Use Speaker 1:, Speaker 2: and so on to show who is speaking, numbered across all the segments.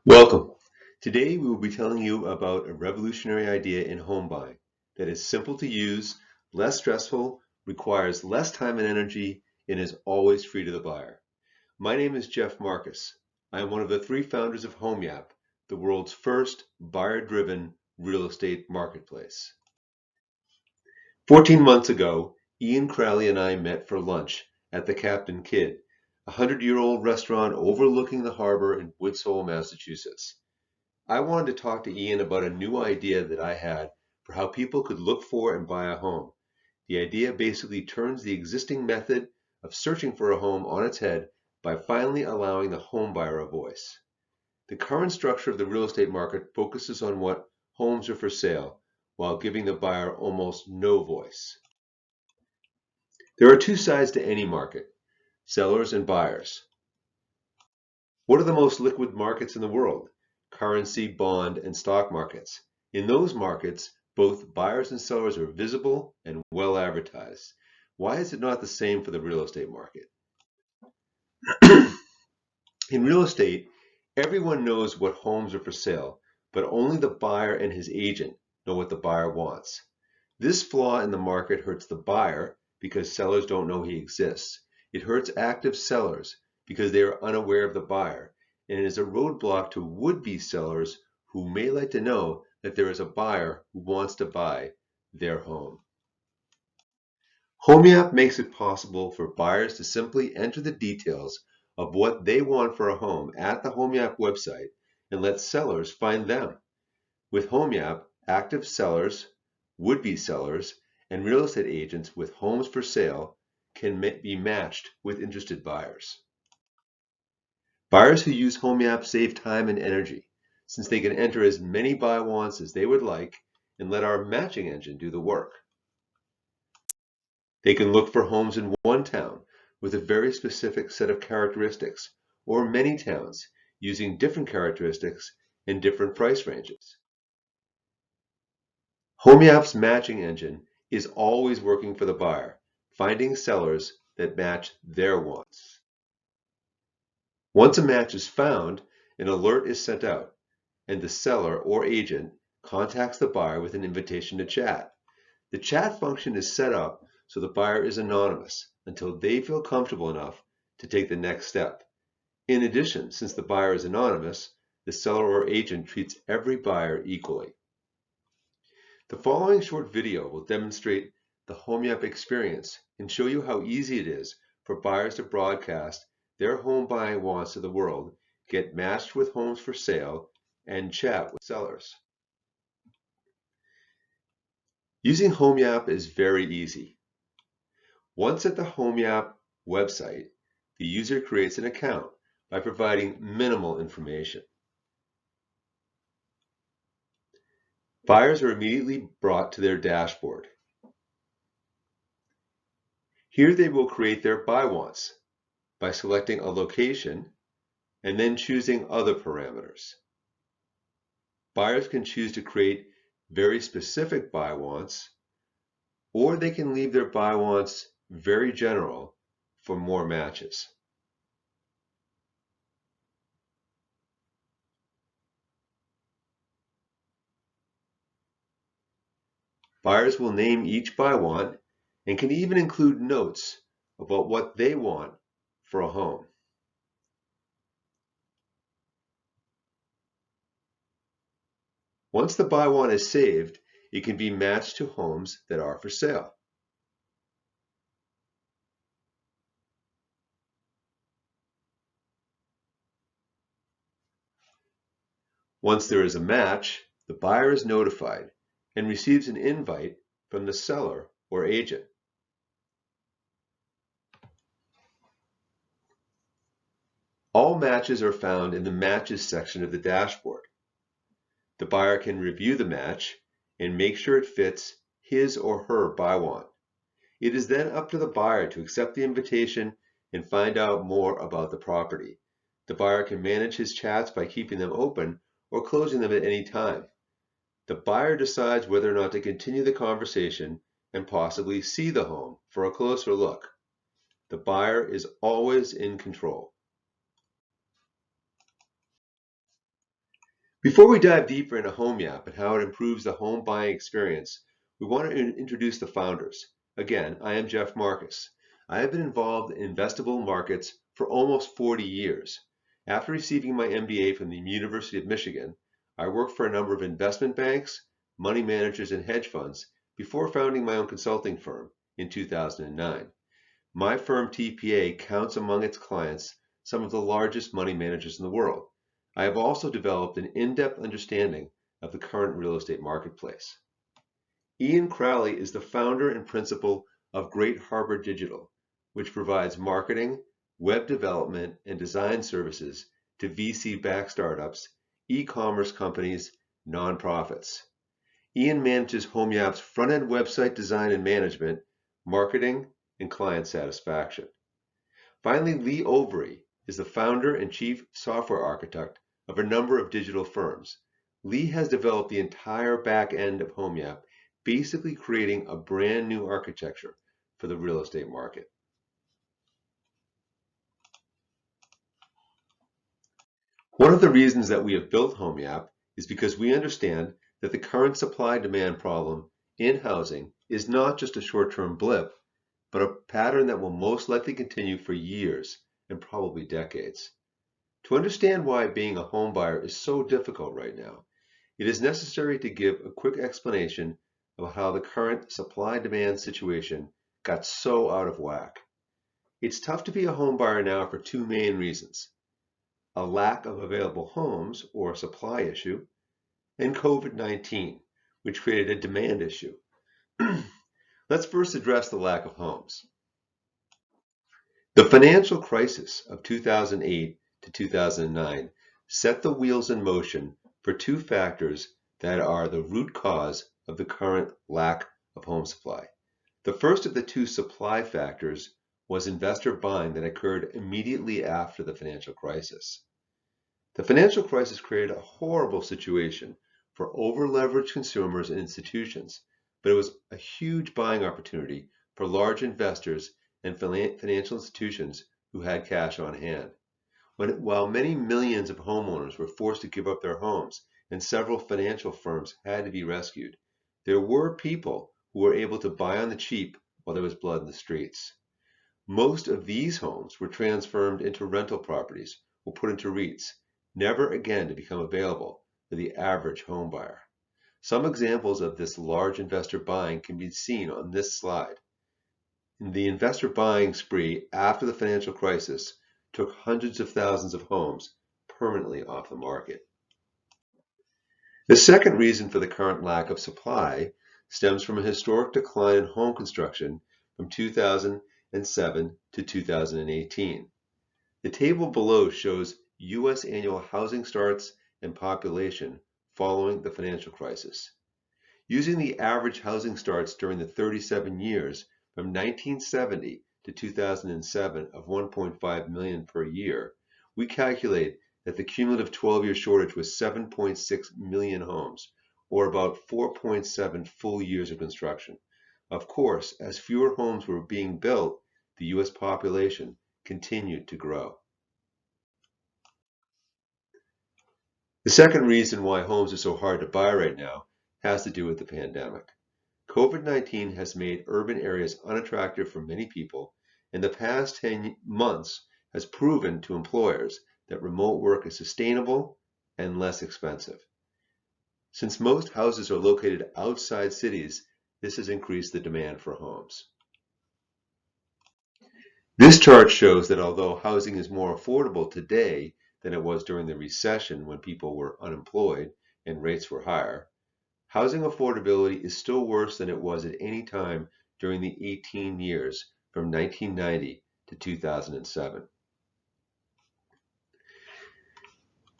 Speaker 1: Welcome. Today we will be telling you about a revolutionary idea in home buying that is simple to use, less stressful, requires less time and energy, and is always free to the buyer. My name is Jeff Marcus. I am one of the three founders of Homeyap, the world's first buyer-driven real estate marketplace. 14 months ago, Ian Crowley and I met for lunch at the Captain Kidd, a 100-year-old restaurant overlooking the harbor in Woods Hole, Massachusetts. I wanted to talk to Ian about a new idea that I had for how people could look for and buy a home. The idea basically turns the existing method of searching for a home on its head by finally allowing the home buyer a voice. The current structure of the real estate market focuses on what homes are for sale, while giving the buyer almost no voice. There are two sides to any market, sellers and buyers. What are the most liquid markets in the world? Currency, bond, and stock markets. In those markets, both buyers and sellers are visible and well advertised. Why is it not the same for the real estate market? In real estate, everyone knows what homes are for sale, but only the buyer and his agent know what the buyer wants. This flaw in the market hurts the buyer because sellers don't know he exists. It hurts active sellers because they are unaware of the buyer, and it is a roadblock to would-be sellers who may like to know that there is a buyer who wants to buy their home. Homeyap makes it possible for buyers to simply enter the details of what they want for a home at the Homeyap website and let sellers find them. With Homeyap, active sellers, would-be sellers, and real estate agents with homes for sale can be matched with interested buyers. Buyers who use Homeyap save time and energy, since they can enter as many buy wants as they would like and let our matching engine do the work. They can look for homes in one town with a very specific set of characteristics, or many towns using different characteristics and different price ranges. Homeyap's matching engine is always working for the buyer, finding sellers that match their wants. Once a match is found, an alert is sent out, and the seller or agent contacts the buyer with an invitation to chat. The chat function is set up so the buyer is anonymous until they feel comfortable enough to take the next step. In addition, since the buyer is anonymous, the seller or agent treats every buyer equally. The following short video will demonstrate the Homeyap experience and show you how easy it is for buyers to broadcast their home buying wants to the world, get matched with homes for sale, and chat with sellers. Using Homeyap is very easy. Once at the Homeyap website, the user creates an account by providing minimal information. Buyers are immediately brought to their dashboard. Here they will create their buy wants by selecting a location and then choosing other parameters. Buyers can choose to create very specific buy wants, or they can leave their buy wants very general for more matches. Buyers will name each buy want and can even include notes about what they want for a home. Once the buy want is saved, it can be matched to homes that are for sale. Once there is a match, the buyer is notified and receives an invite from the seller or agent. All matches are found in the Matches section of the dashboard. The buyer can review the match and make sure it fits his or her buy want. It is then up to the buyer to accept the invitation and find out more about the property. The buyer can manage his chats by keeping them open or closing them at any time. The buyer decides whether or not to continue the conversation and possibly see the home for a closer look. The buyer is always in control. Before we dive deeper into Homeyap and how it improves the home buying experience, we want to introduce the founders. Again, I am Jeff Marcus. I have been involved in investable markets for almost 40 years. After receiving my MBA from the University of Michigan, I worked for a number of investment banks, money managers, and hedge funds before founding my own consulting firm in 2009. My firm TPA counts among its clients some of the largest money managers in the world. I have also developed an in-depth understanding of the current real estate marketplace. Ian Crowley is the founder and principal of Great Harbor Digital, which provides marketing, web development, and design services to VC-backed startups, e-commerce companies, nonprofits. Ian manages Homeyap's front-end website design and management, marketing, and client satisfaction. Finally, Lee Overy is the founder and chief software architect of a number of digital firms. Lee has developed the entire back end of Homeyap, basically creating a brand new architecture for the real estate market. One of the reasons that we have built Homeyap is because we understand that the current supply-demand problem in housing is not just a short-term blip, but a pattern that will most likely continue for years and probably decades. To understand why being a home buyer is so difficult right now, it is necessary to give a quick explanation of how the current supply-demand situation got so out of whack. It's tough to be a home buyer now for two main reasons: a lack of available homes or a supply issue, and COVID-19, which created a demand issue. Let's first address the lack of homes. The financial crisis of 2008 to 2009 set the wheels in motion for two factors that are the root cause of the current lack of home supply. The first of the two supply factors was investor buying that occurred immediately after the financial crisis. The financial crisis created a horrible situation for over-leveraged consumers and institutions, but it was a huge buying opportunity for large investors and financial institutions who had cash on hand. While many millions of homeowners were forced to give up their homes and several financial firms had to be rescued, there were people who were able to buy on the cheap while there was blood in the streets. Most of these homes were transformed into rental properties or put into REITs, never again to become available for the average home buyer. Some examples of this large investor buying can be seen on this slide. The investor buying spree after the financial crisis took hundreds of thousands of homes permanently off the market. The second reason for the current lack of supply stems from a historic decline in home construction from 2007 to 2018. The table below shows U.S. annual housing starts and population following the financial crisis. Using the average housing starts during the 37 years from 1970 to 2007 of 1.5 million per year, we calculate that the cumulative 12-year shortage was 7.6 million homes, or about 4.7 full years of construction. Of course, as fewer homes were being built, the U.S. population continued to grow. The second reason why homes are so hard to buy right now has to do with the pandemic. COVID-19 has made urban areas unattractive for many people, and the past 10 months has proven to employers that remote work is sustainable and less expensive. Since most houses are located outside cities, this has increased the demand for homes. This chart shows that although housing is more affordable today than it was during the recession when people were unemployed and rates were higher, housing affordability is still worse than it was at any time during the 18 years from 1990 to 2007.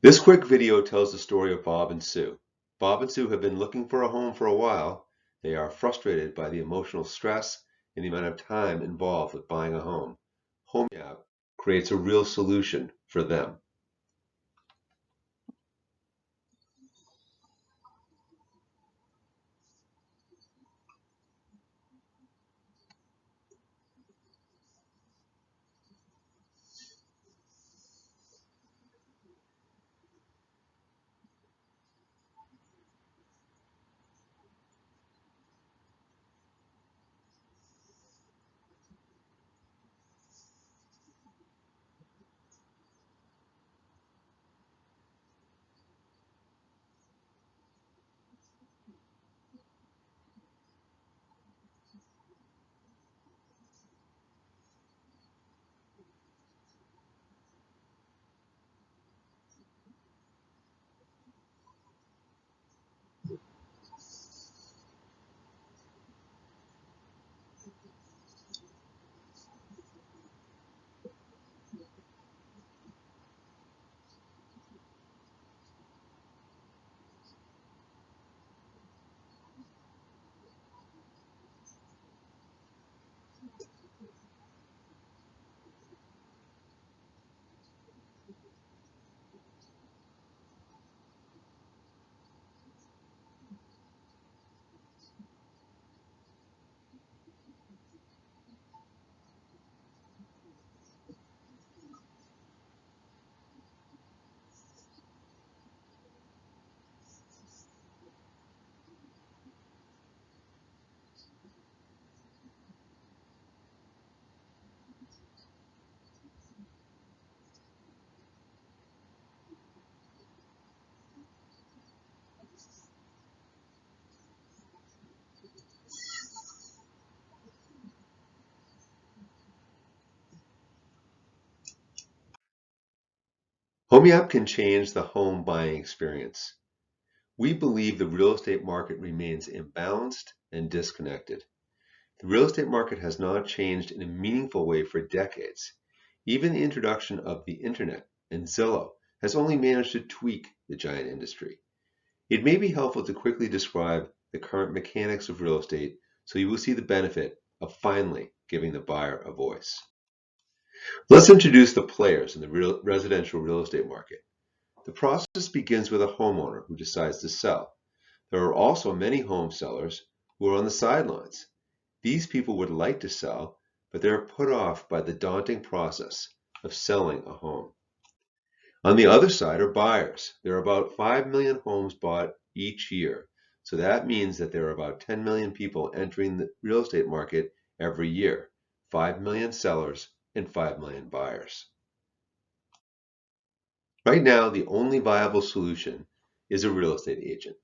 Speaker 1: This quick video tells the story of Bob and Sue. Bob and Sue have been looking for a home for a while. They are frustrated by the emotional stress and the amount of time involved with buying a home. Homeyap creates a real solution for them. Homeyap can change the home buying experience. We believe the real estate market remains imbalanced and disconnected. The real estate market has not changed in a meaningful way for decades. Even the introduction of the internet and Zillow has only managed to tweak the giant industry. It may be helpful to quickly describe the current mechanics of real estate so you will see the benefit of finally giving the buyer a voice. Let's introduce the players in the residential real estate market. The process begins with a homeowner who decides to sell. There are also many home sellers who are on the sidelines. These people would like to sell, but they are put off by the daunting process of selling a home. On the other side are buyers. There are about 5 million homes bought each year. So that means that there are about 10 million people entering the real estate market every year. 5 million sellers and 5 million buyers. Right now, the only viable solution is a real estate agent.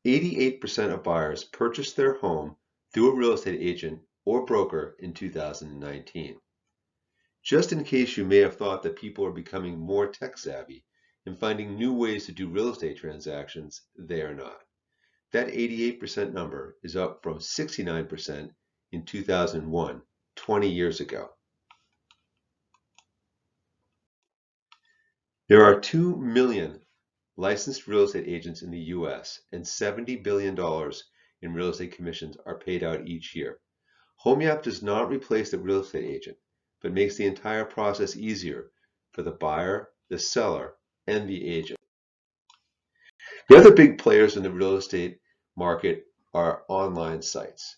Speaker 1: 88% of buyers purchased their home through a real estate agent or broker in 2019. Just in case you may have thought that people are becoming more tech savvy and finding new ways to do real estate transactions, they are not. That 88% number is up from 69% in 2001, 20 years ago. There are 2 million licensed real estate agents in the US, and $70 billion in real estate commissions are paid out each year. Homeyap does not replace the real estate agent, but makes the entire process easier for the buyer, the seller, and the agent. The other big players in the real estate market are online sites.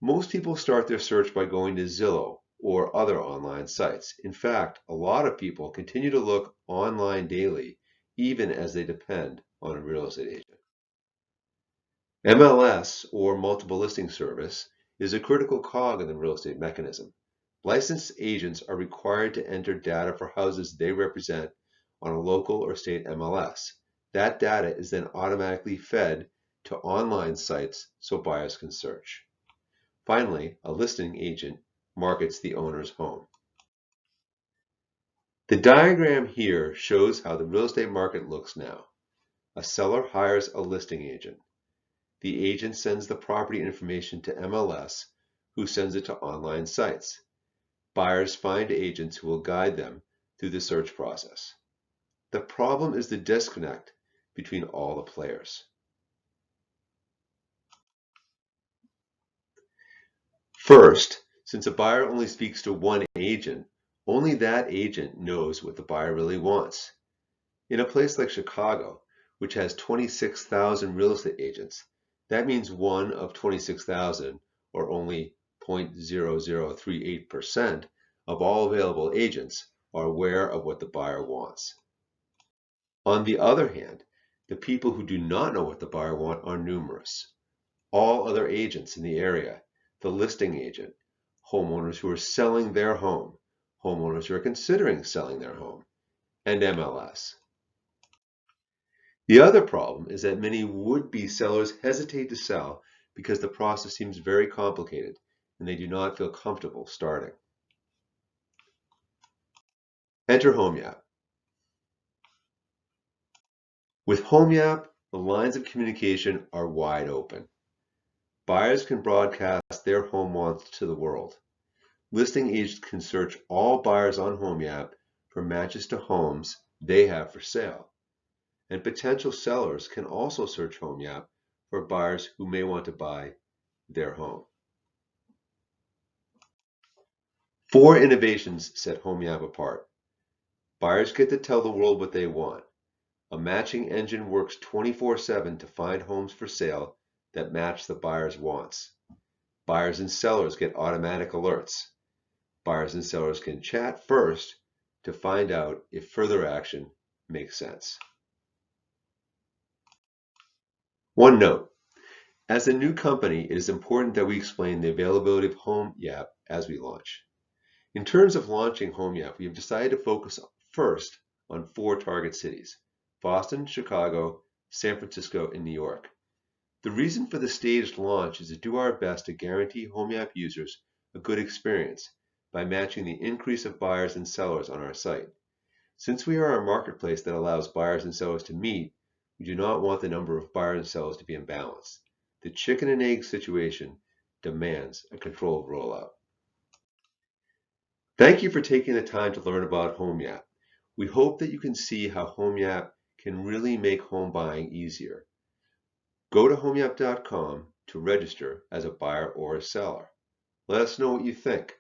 Speaker 1: Most people start their search by going to Zillow or other online sites. In fact, a lot of people continue to look online daily, even as they depend on a real estate agent. MLS, or multiple listing service, is a critical cog in the real estate mechanism. Licensed agents are required to enter data for houses they represent on a local or state MLS. That data is then automatically fed to online sites so buyers can search. Finally, a listing agent markets the owner's home. The diagram here shows how the real estate market looks now. A seller hires a listing agent. The agent sends the property information to MLS, who sends it to online sites. Buyers find agents who will guide them through the search process. The problem is the disconnect between all the players. First, since a buyer only speaks to one agent, only that agent knows what the buyer really wants. In a place like Chicago, which has 26,000 real estate agents, that means one of 26,000, or only 0.0038% of all available agents, are aware of what the buyer wants. On the other hand, the people who do not know what the buyer wants are numerous. All other agents in the area, the listing agent, homeowners who are selling their home, homeowners who are considering selling their home, and MLS. The other problem is that many would-be sellers hesitate to sell because the process seems very complicated and they do not feel comfortable starting. Enter Homeyap. With Homeyap, the lines of communication are wide open. Buyers can broadcast their home wants to the world. Listing agents can search all buyers on Homeyap for matches to homes they have for sale. And potential sellers can also search Homeyap for buyers who may want to buy their home. 4 innovations set Homeyap apart. Buyers get to tell the world what they want. A matching engine works 24/7 to find homes for sale that match the buyer's wants. Buyers and sellers get automatic alerts. Buyers and sellers can chat first to find out if further action makes sense. One note: as a new company, it is important that we explain the availability of Homeyap as we launch. In terms of launching Homeyap, we have decided to focus first on 4 target cities: Boston, Chicago, San Francisco, and New York. The reason for the staged launch is to do our best to guarantee Homeyap users a good experience by matching the increase of buyers and sellers on our site. Since we are a marketplace that allows buyers and sellers to meet, we do not want the number of buyers and sellers to be imbalanced. The chicken and egg situation demands a controlled rollout. Thank you for taking the time to learn about Homeyap. We hope that you can see how Homeyap can really make home buying easier. Go to homeyap.com to register as a buyer or a seller. Let us know what you think.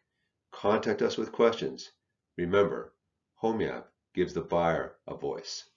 Speaker 1: Contact us with questions. Remember, Homeyap gives the buyer a voice.